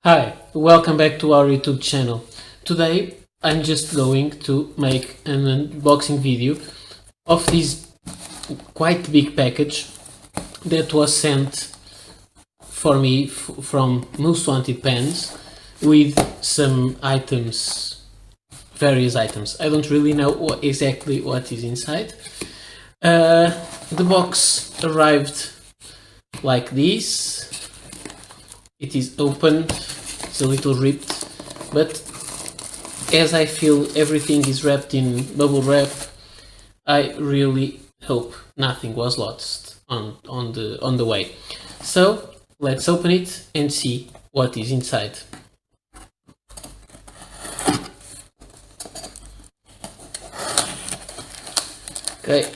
Hi, welcome back to our YouTube channel. Today I'm just going to make an unboxing video of this quite big package that was sent for me from MostWanted Pens with some items, various items. I don't really know exactly what is inside. The box arrived like this. It is open, it's a little ripped, but as I feel everything is wrapped in bubble wrap, I really hope nothing was lost on the way. So let's open it and see what is inside. Okay,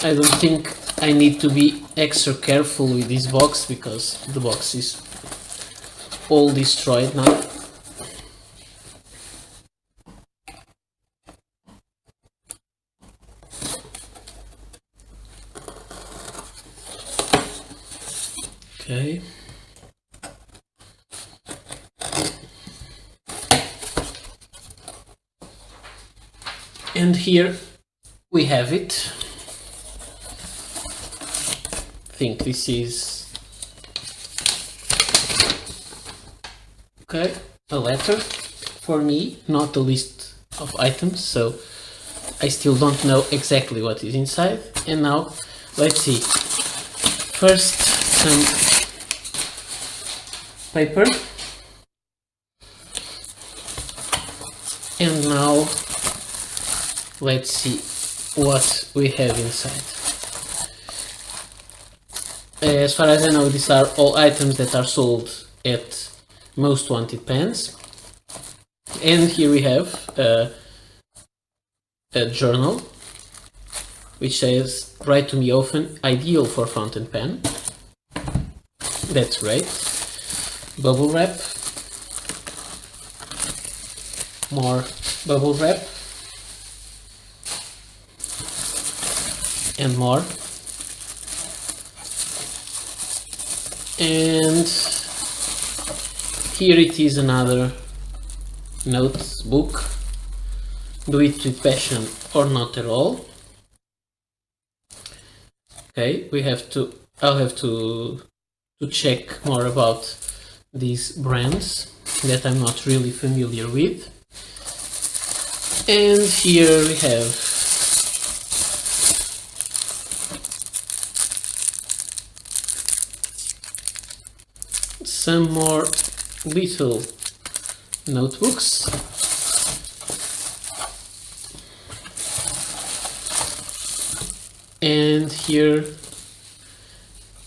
I don't think I need to be extra careful with this box because the box is all destroyed now. Okay. And here we have it. I think this is a letter for me, not a list of items, so I still don't know exactly what is inside. And now let's see. First, some paper, and now let's see what we have inside. As far as I know, these are all items that are sold at MostWanted Pens. And here we have a journal which says, "Write to me often, ideal for fountain pen." That's great. Bubble wrap. More bubble wrap. And more. And here it is, another notebook. Do it with passion or not at all. Okay, I'll have to check more about these brands that I'm not really familiar with. And here we have some more little notebooks. And here,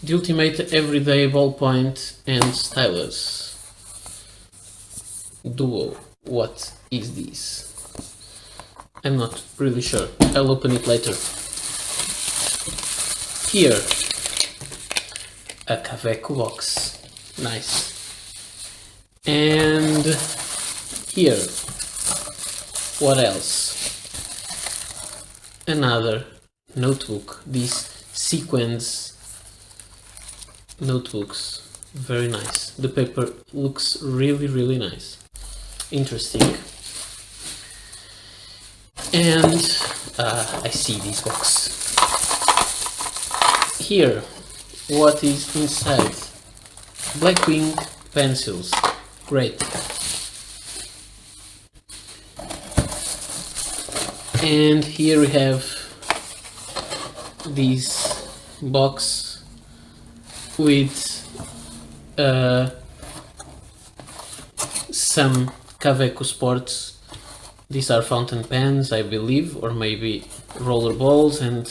the ultimate everyday ballpoint and stylus duo. What is this? I'm not really sure. I'll open it later. Here, a Kaveco box. Nice. And here, what else? Another notebook. These sequins notebooks, very nice. The paper looks really nice. Interesting. And I see this box. Here, what is inside? Blackwing pencils. Great. And here we have this box with some Kaveco Sports. These are fountain pens, I believe, or maybe roller balls, and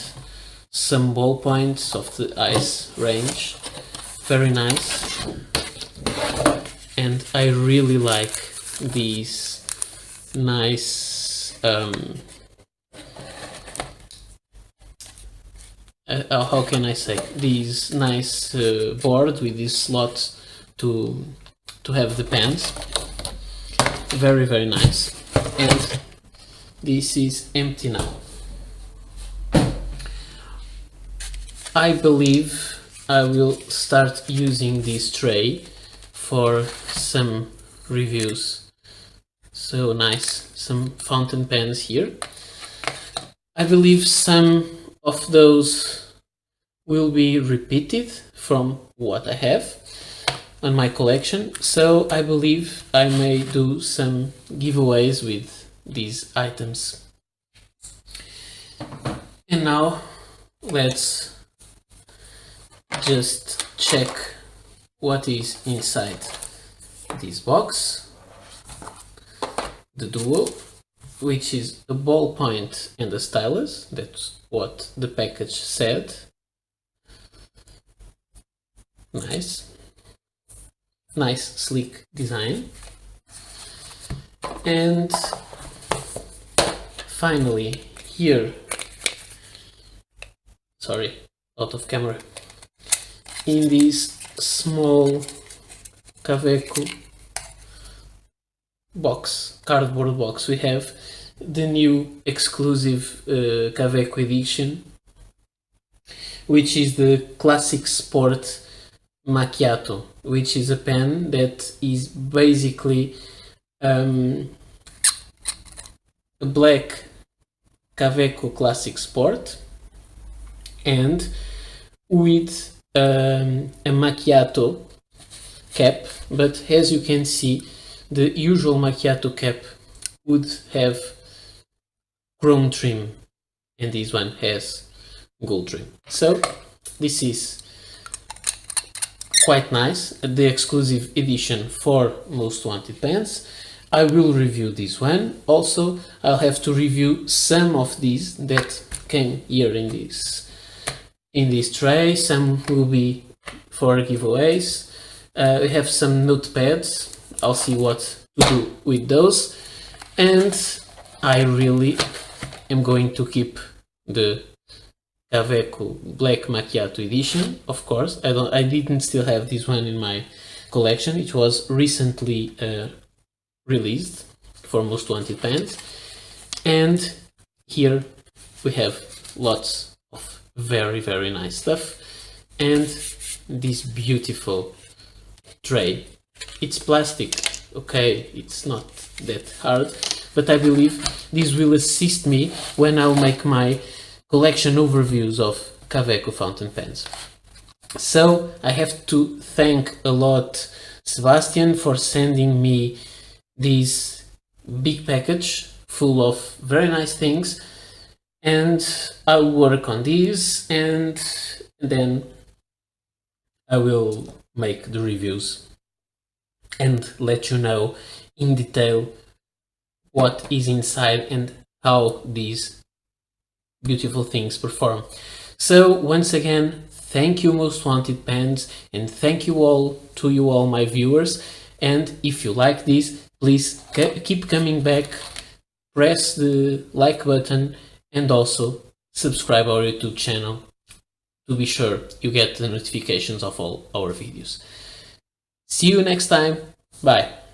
some ballpoints of the ice range. Very nice. And I really like these nice how can I say, these nice board with these slots to have the pens. Very nice. And this is empty now. I believe I will start using this tray for some reviews. So nice, some fountain pens here. I believe some of those will be repeated from what I have on my collection, so I believe I may do some giveaways with these items. And now let's just check what is inside this box. The duo, which is a ballpoint and a stylus. That's what the package said. Nice sleek design. And finally here, sorry, out of camera, in this small Kaweco box, cardboard box, we have the new exclusive Kaweco edition, which is the Classic Sport Macchiato, which is a pen that is basically a black Kaweco Classic Sport and with a macchiato cap, but as you can see, the usual macchiato cap would have chrome trim and this one has gold trim. So this is quite nice, the exclusive edition for MostWanted Pens. I will review this one. Also, I'll have to review some of these that came here in this tray. Some will be for giveaways. We have some notepads. I'll see what to do with those. And I really am going to keep the Kaweco Black Macchiato edition, of course. I didn't still have this one in my collection. It was recently released for MostWanted Pens. And here we have lots of very nice stuff and this beautiful tray. It's plastic, okay, it's not that hard, but I believe this will assist me when I'll make my collection overviews of Kaweco fountain pens. So I have to thank a lot Sebastian for sending me this big package full of very nice things, and I'll work on these and then I will make the reviews and let you know in detail what is inside and how these beautiful things perform. So once again, thank you MostWanted Pens, and thank you all my viewers. And if you like this, please keep coming back, press the like button and also subscribe our YouTube channel to be sure you get the notifications of all our videos. See you next time. Bye.